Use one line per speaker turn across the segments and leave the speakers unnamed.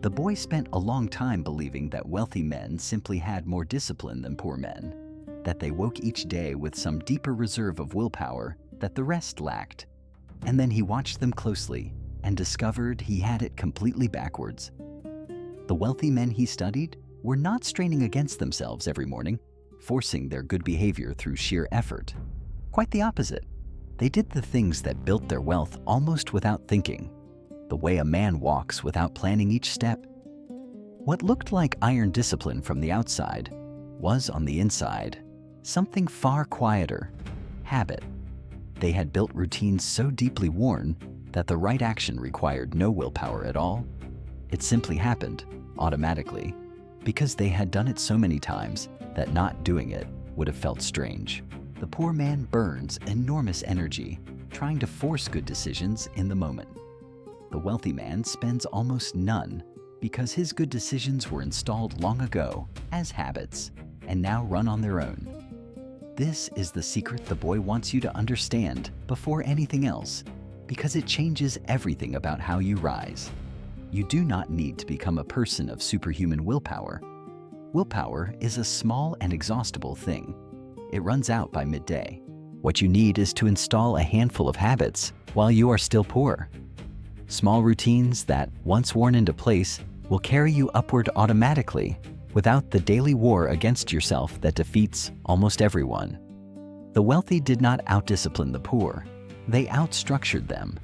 The boy spent a long time believing that wealthy men simply had more discipline than poor men, that they woke each day with some deeper reserve of willpower that the rest lacked. And then he watched them closely and discovered he had it completely backwards. The wealthy men he studied were not straining against themselves every morning, forcing their good behavior through sheer effort. Quite the opposite. They did the things that built their wealth almost without thinking, the way a man walks without planning each step. What looked like iron discipline from the outside was, on the inside, something far quieter: habit. They had built routines so deeply worn that the right action required no willpower at all. It simply happened, automatically, because they had done it so many times that not doing it would have felt strange. The poor man burns enormous energy trying to force good decisions in the moment. The wealthy man spends almost none because his good decisions were installed long ago as habits and now run on their own. This is the secret the boy wants you to understand before anything else, because it changes everything about how you rise. You do not need to become a person of superhuman willpower. Willpower is a small and exhaustible thing. It runs out by midday. What you need is to install a handful of habits while you are still poor. Small routines that, once worn into place, will carry you upward automatically without the daily war against yourself that defeats almost everyone. The wealthy did not outdiscipline the poor. They outstructured them.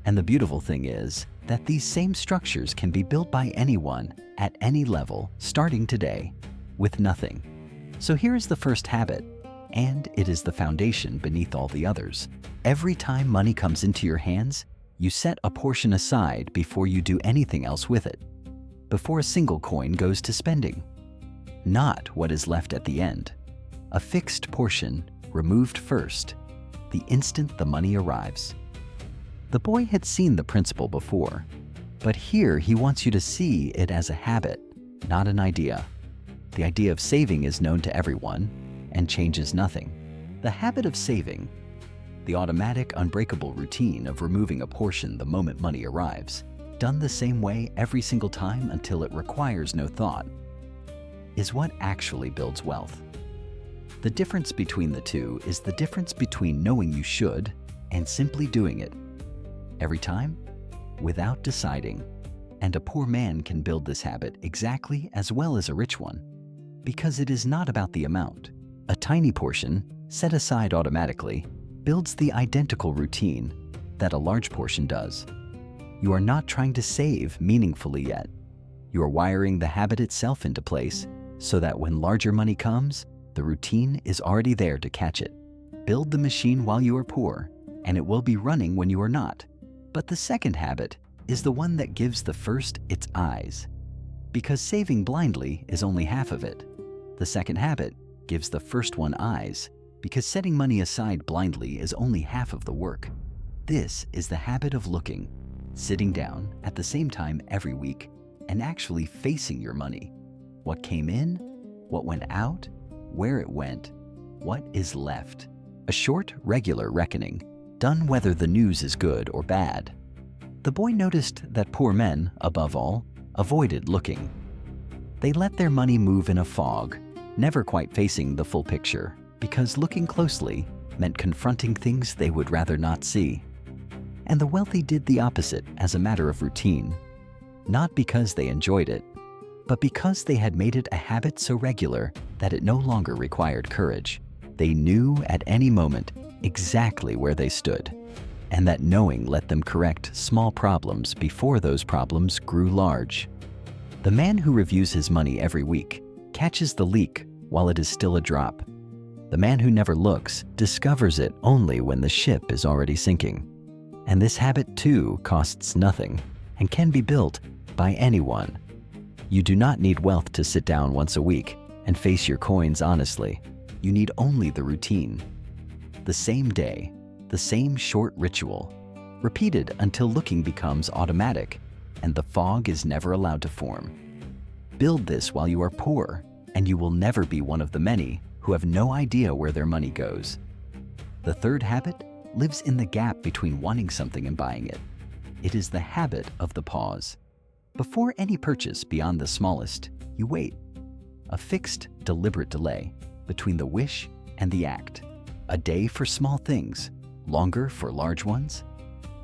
And the beautiful thing is that these same structures can be built by anyone at any level starting today with nothing. So here is the first habit, and it is the foundation beneath all the others. Every time money comes into your hands, you set a portion aside before you do anything else with it, before a single coin goes to spending. Not what is left at the end. A fixed portion removed first, the instant the money arrives. The boy had seen the principle before, but here he wants you to see it as a habit, not an idea. The idea of saving is known to everyone and changes nothing. The habit of saving, the automatic, unbreakable routine of removing a portion the moment money arrives, done the same way every single time until it requires no thought, is what actually builds wealth. The difference between the two is the difference between knowing you should and simply doing it. Every time, without deciding. And a poor man can build this habit exactly as well as a rich one, because it is not about the amount. A tiny portion, set aside automatically, builds the identical routine that a large portion does. You are not trying to save meaningfully yet. You are wiring the habit itself into place so that when larger money comes, the routine is already there to catch it. Build the machine while you are poor, and it will be running when you are not. But the second habit is the one that gives the first its eyes, because saving blindly is only half of it. The second habit gives the first one eyes, because setting money aside blindly is only half of the work. This is the habit of looking, sitting down at the same time every week, and actually facing your money. What came in, what went out, where it went, what is left. A short, regular reckoning, done whether the news is good or bad. The boy noticed that poor men, above all, avoided looking. They let their money move in a fog, never quite facing the full picture, because looking closely meant confronting things they would rather not see. And the wealthy did the opposite as a matter of routine, not because they enjoyed it, but because they had made it a habit so regular that it no longer required courage. They knew at any moment exactly where they stood, and that knowing let them correct small problems before those problems grew large. The man who reviews his money every week catches the leak while it is still a drop. The man who never looks discovers it only when the ship is already sinking. And this habit too costs nothing and can be built by anyone. You do not need wealth to sit down once a week and face your coins honestly. You need only the routine. The same day, the same short ritual, repeated until looking becomes automatic and the fog is never allowed to form. Build this while you are poor, and you will never be one of the many who have no idea where their money goes. The third habit lives in the gap between wanting something and buying it. It is the habit of the pause. Before any purchase beyond the smallest, you wait. A fixed, deliberate delay between the wish and the act. A day for small things, longer for large ones.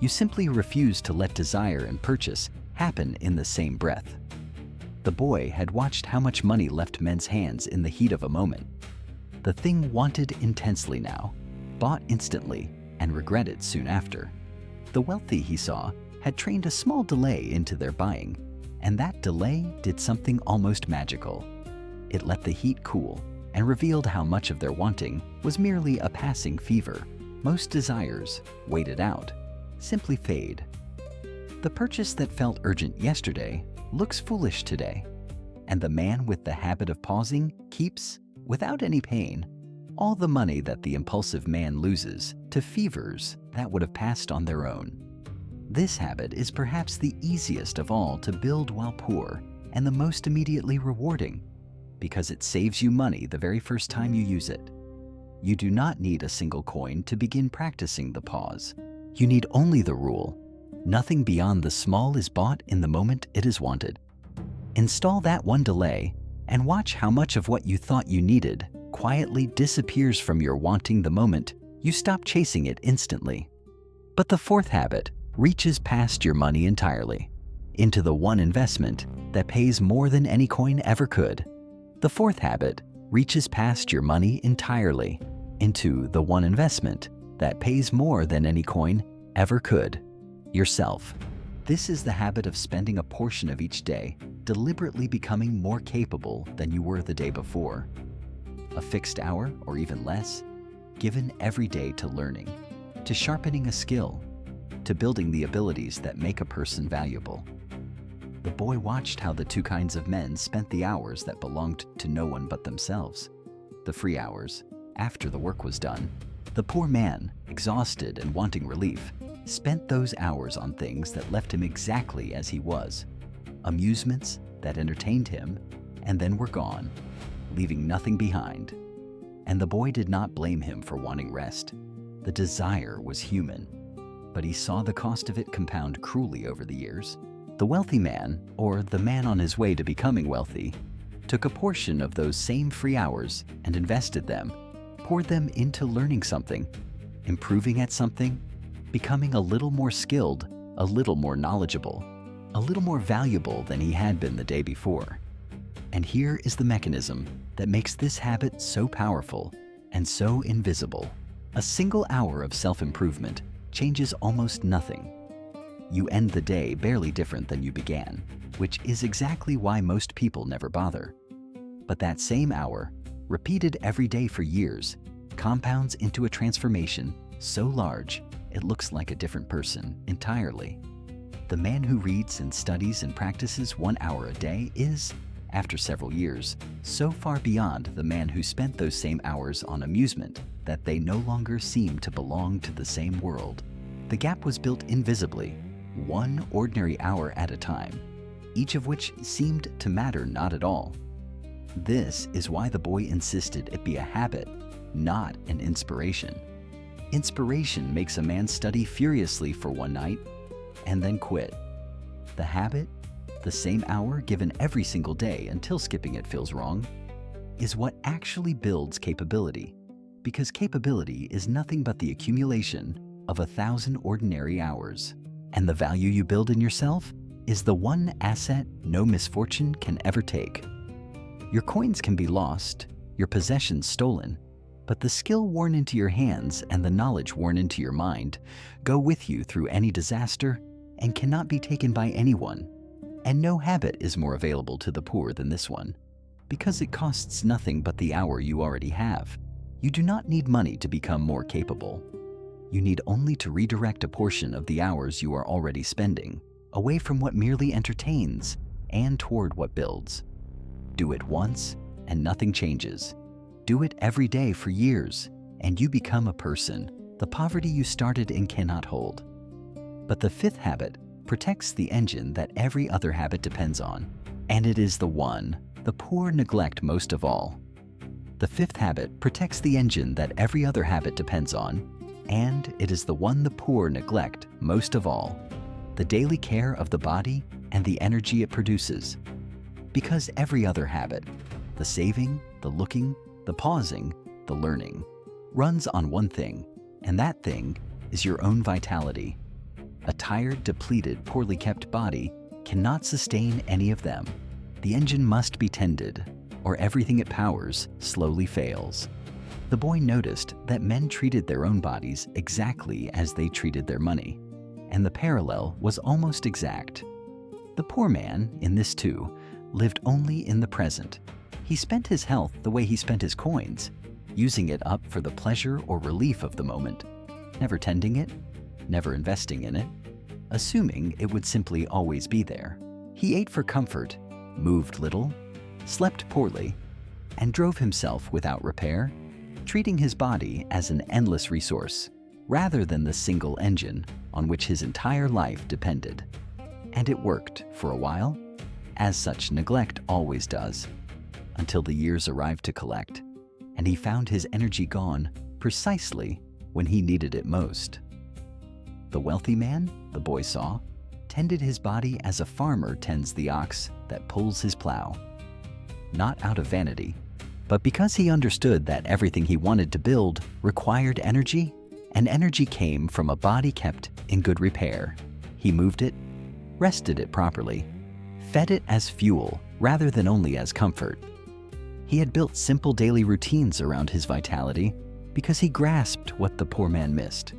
You simply refuse to let desire and purchase happen in the same breath. The boy had watched how much money left men's hands in the heat of a moment. The thing wanted intensely now, bought instantly, and regretted soon after. The wealthy, he saw, had trained a small delay into their buying, and that delay did something almost magical. It let the heat cool and revealed how much of their wanting was merely a passing fever. Most desires, waited out, simply fade. The purchase that felt urgent yesterday looks foolish today, and the man with the habit of pausing keeps, without any pain, all the money that the impulsive man loses to fevers that would have passed on their own. This habit is perhaps the easiest of all to build while poor and the most immediately rewarding, because it saves you money the very first time you use it. You do not need a single coin to begin practicing the pause. You need only the rule: nothing beyond the small is bought in the moment it is wanted. Install that one delay and watch how much of what you thought you needed quietly disappears from your wanting the moment you stop chasing it instantly. But the fourth habit reaches past your money entirely, into the one investment that pays more than any coin ever could. The fourth habit reaches past your money entirely, into the one investment that pays more than any coin ever could: yourself. This is the habit of spending a portion of each day deliberately becoming more capable than you were the day before. A fixed hour, or even less, given every day to learning, to sharpening a skill, to building the abilities that make a person valuable. The boy watched how the two kinds of men spent the hours that belonged to no one but themselves. The free hours, after the work was done. The poor man, exhausted and wanting relief, spent those hours on things that left him exactly as he was. Amusements that entertained him and then were gone, leaving nothing behind. And the boy did not blame him for wanting rest. The desire was human, but he saw the cost of it compound cruelly over the years. The wealthy man, or the man on his way to becoming wealthy, took a portion of those same free hours and invested them, poured them into learning something, improving at something, becoming a little more skilled, a little more knowledgeable, a little more valuable than he had been the day before. And here is the mechanism that makes this habit so powerful and so invisible. A single hour of self-improvement changes almost nothing. You end the day barely different than you began, which is exactly why most people never bother. But that same hour, repeated every day for years, compounds into a transformation so large it looks like a different person entirely. The man who reads and studies and practices 1 hour a day is, after several years, so far beyond the man who spent those same hours on amusement that they no longer seem to belong to the same world. The gap was built invisibly, 1 ordinary hour at a time, each of which seemed to matter not at all. This is why the boy insisted it be a habit, not an inspiration. Inspiration makes a man study furiously for 1 night and then quit. The habit, the same hour given every single day until skipping it feels wrong, is what actually builds capability, because capability is nothing but the accumulation of 1,000 ordinary hours. And the value you build in yourself is the one asset no misfortune can ever take. Your coins can be lost, your possessions stolen, but the skill worn into your hands and the knowledge worn into your mind go with you through any disaster and cannot be taken by anyone. And no habit is more available to the poor than this one, because it costs nothing but the hour you already have. You do not need money to become more capable. You need only to redirect a portion of the hours you are already spending away from what merely entertains and toward what builds. Do it once and nothing changes. Do it every day for years and you become a person the poverty you started in cannot hold. But the fifth habit protects the engine that every other habit depends on, and it is the one the poor neglect most of all. The fifth habit protects the engine that every other habit depends on, and it is the one the poor neglect most of all: the daily care of the body and the energy it produces. Because every other habit, the saving, the looking, the pausing, the learning, runs on one thing, and that thing is your own vitality. A tired, depleted, poorly kept body cannot sustain any of them. The engine must be tended, or everything it powers slowly fails. The boy noticed that men treated their own bodies exactly as they treated their money, and the parallel was almost exact. The poor man, in this too, lived only in the present. He spent his health the way he spent his coins, using it up for the pleasure or relief of the moment, never tending it, never investing in it, assuming it would simply always be there. He ate for comfort, moved little, slept poorly, and drove himself without repair, treating his body as an endless resource, rather than the single engine on which his entire life depended. And it worked for a while, as such neglect always does, until the years arrived to collect, and he found his energy gone precisely when he needed it most. The wealthy man, the boy saw, tended his body as a farmer tends the ox that pulls his plow. Not out of vanity, but because he understood that everything he wanted to build required energy, and energy came from a body kept in good repair. He moved it, rested it properly, fed it as fuel rather than only as comfort. He had built simple daily routines around his vitality because he grasped what the poor man missed,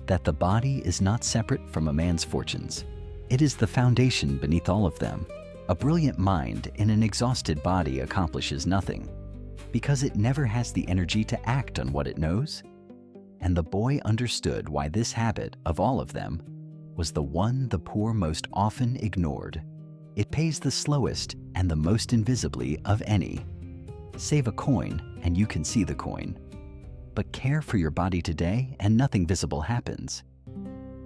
that the body is not separate from a man's fortunes. It is the foundation beneath all of them. A brilliant mind in an exhausted body accomplishes nothing, because it never has the energy to act on what it knows. And the boy understood why this habit, of all of them, was the one the poor most often ignored. It pays the slowest and the most invisibly of any. Save a coin and you can see the coin. But care for your body today and nothing visible happens.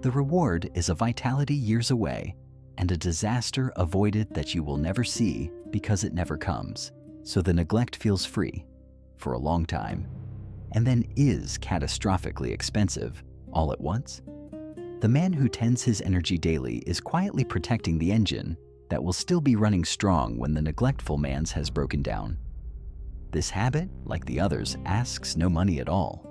The reward is a vitality years away and a disaster avoided that you will never see because it never comes. So the neglect feels free for a long time and then is catastrophically expensive all at once. The man who tends his energy daily is quietly protecting the engine that will still be running strong when the neglectful man's has broken down. This habit, like the others, asks no money at all.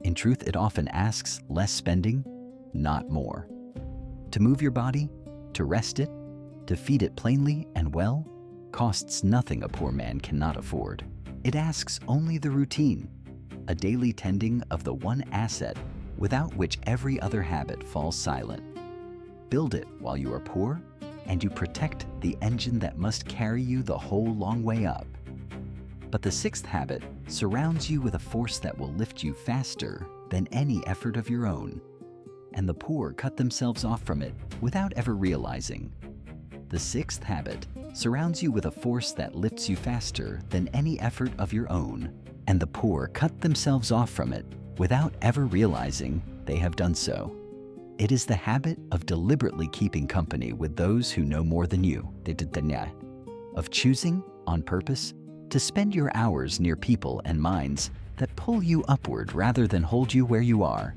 In truth, it often asks less spending, not more. To move your body, to rest it, to feed it plainly and well, costs nothing a poor man cannot afford. It asks only the routine, a daily tending of the one asset without which every other habit falls silent. Build it while you are poor, and you protect the engine that must carry you the whole long way up. But the sixth habit surrounds you with a force that will lift you faster than any effort of your own, and the poor cut themselves off from it without ever realizing. The sixth habit surrounds you with a force that lifts you faster than any effort of your own, and the poor cut themselves off from it without ever realizing they have done so. It is the habit of deliberately keeping company with those who know more than you, of choosing, on purpose, to spend your hours near people and minds that pull you upward rather than hold you where you are.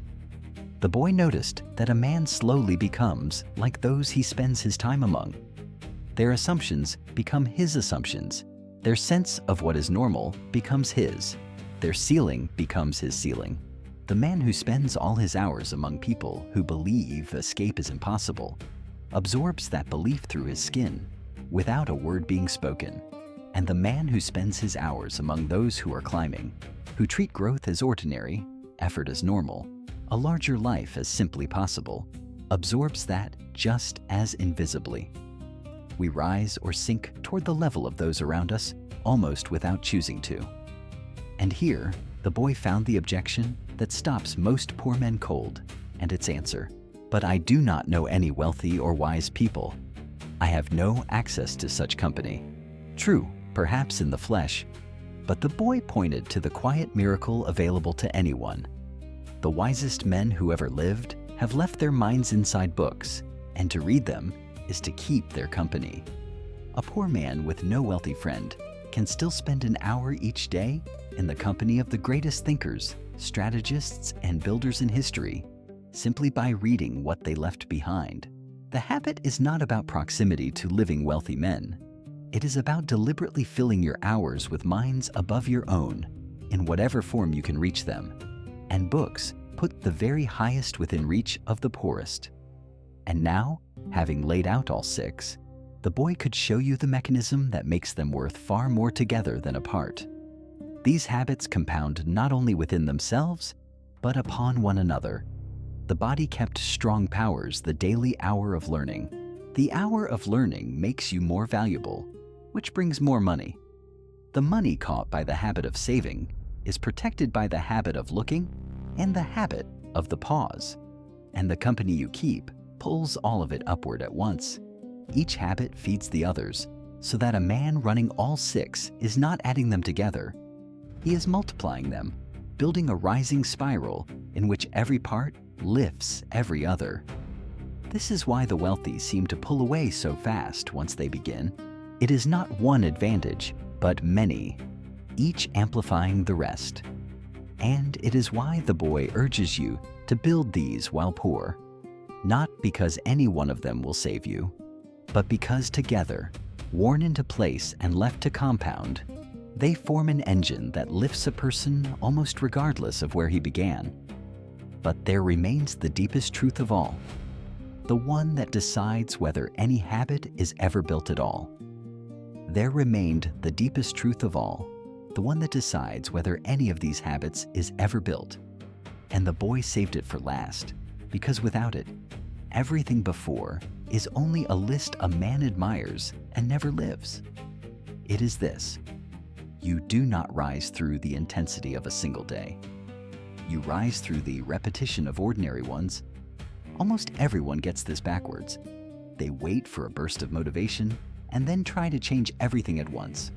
The boy noticed that a man slowly becomes like those he spends his time among. Their assumptions become his assumptions. Their sense of what is normal becomes his. Their ceiling becomes his ceiling. The man who spends all his hours among people who believe escape is impossible absorbs that belief through his skin without a word being spoken. And the man who spends his hours among those who are climbing, who treat growth as ordinary, effort as normal, a larger life as simply possible, absorbs that just as invisibly. We rise or sink toward the level of those around us almost without choosing to. And here, the boy found the objection that stops most poor men cold, and its answer: "But I do not know any wealthy or wise people. I have no access to such company." True, perhaps in the flesh, but the boy pointed to the quiet miracle available to anyone. The wisest men who ever lived have left their minds inside books, and to read them is to keep their company. A poor man with no wealthy friend can still spend an hour each day in the company of the greatest thinkers, strategists, and builders in history, simply by reading what they left behind. The habit is not about proximity to living wealthy men. It is about deliberately filling your hours with minds above your own, in whatever form you can reach them. And books put the very highest within reach of the poorest. And now, having laid out all 6, the boy could show you the mechanism that makes them worth far more together than apart. These habits compound not only within themselves, but upon one another. The body kept strong powers the daily hour of learning. The hour of learning makes you more valuable, which brings more money. The money caught by the habit of saving is protected by the habit of looking and the habit of the pause. And the company you keep pulls all of it upward at once. Each habit feeds the others, so that a man running all 6 is not adding them together. He is multiplying them, building a rising spiral in which every part lifts every other. This is why the wealthy seem to pull away so fast once they begin. It is not one advantage, but many, each amplifying the rest. And it is why the boy urges you to build these while poor, not because any one of them will save you, but because together, worn into place and left to compound, they form an engine that lifts a person almost regardless of where he began. But there remains the deepest truth of all, the one that decides whether any habit is ever built at all. There remained the deepest truth of all, the one that decides whether any of these habits is ever built. And the boy saved it for last, because without it, everything before is only a list a man admires and never lives. It is this: you do not rise through the intensity of a single day. You rise through the repetition of ordinary ones. Almost everyone gets this backwards. They wait for a burst of motivation and then try to change everything at once.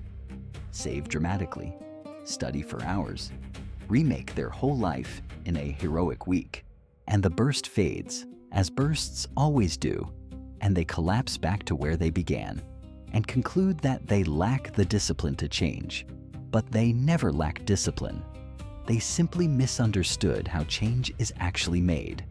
Save dramatically, study for hours, remake their whole life in a heroic week. And the burst fades, as bursts always do, and they collapse back to where they began and conclude that they lack the discipline to change. But they never lack discipline. They simply misunderstood how change is actually made.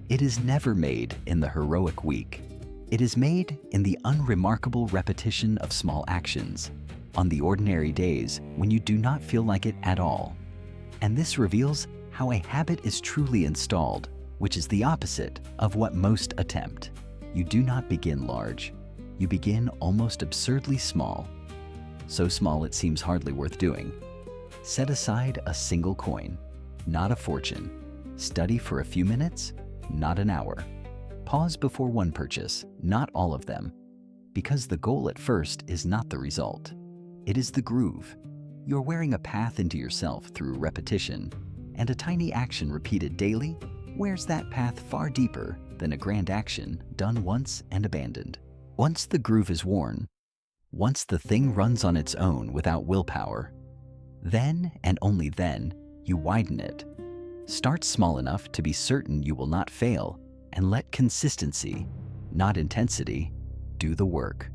It is never made in the heroic week. It is made in the unremarkable repetition of small actions, on the ordinary days when you do not feel like it at all. And this reveals how a habit is truly installed, which is the opposite of what most attempt. You do not begin large. You begin almost absurdly small. So small it seems hardly worth doing. Set aside a single coin, not a fortune. Study for a few minutes, not an hour. Pause before one purchase, not all of them. Because the goal at first is not the result. It is the groove. You're wearing a path into yourself through repetition, and a tiny action repeated daily wears that path far deeper than a grand action done once and abandoned. Once the groove is worn, once the thing runs on its own without willpower, then and only then you widen it. Start small enough to be certain you will not fail, and let consistency, not intensity, do the work.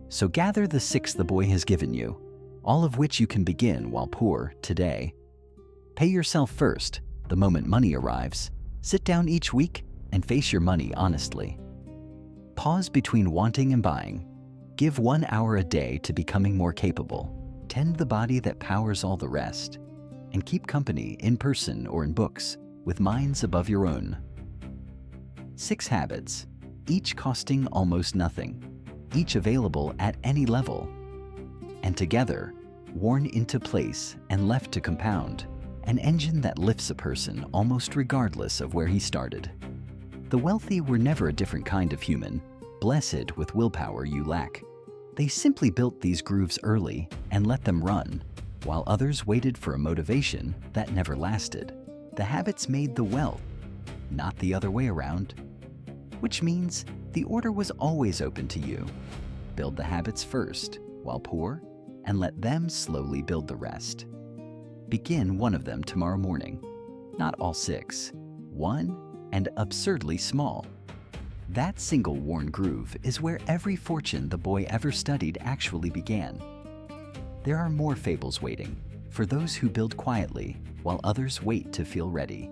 So gather the 6 the boy has given you, all of which you can begin while poor today. Pay yourself first the moment money arrives. Sit down each week and face your money honestly. Pause between wanting and buying. Give 1 hour a day to becoming more capable. Tend the body that powers all the rest. And keep company in person or in books with minds above your own. 6 habits, each costing almost nothing, each available at any level. And together, worn into place and left to compound, an engine that lifts a person almost regardless of where he started. The wealthy were never a different kind of human, blessed with willpower you lack. They simply built these grooves early and let them run, while others waited for a motivation that never lasted. The habits made the wealth, not the other way around. Which means the order was always open to you. Build the habits first, while poor, and let them slowly build the rest. Begin one of them tomorrow morning. Not all 6. One, and absurdly small. That single worn groove is where every fortune the boy ever studied actually began. There are more fables waiting, for those who build quietly, while others wait to feel ready.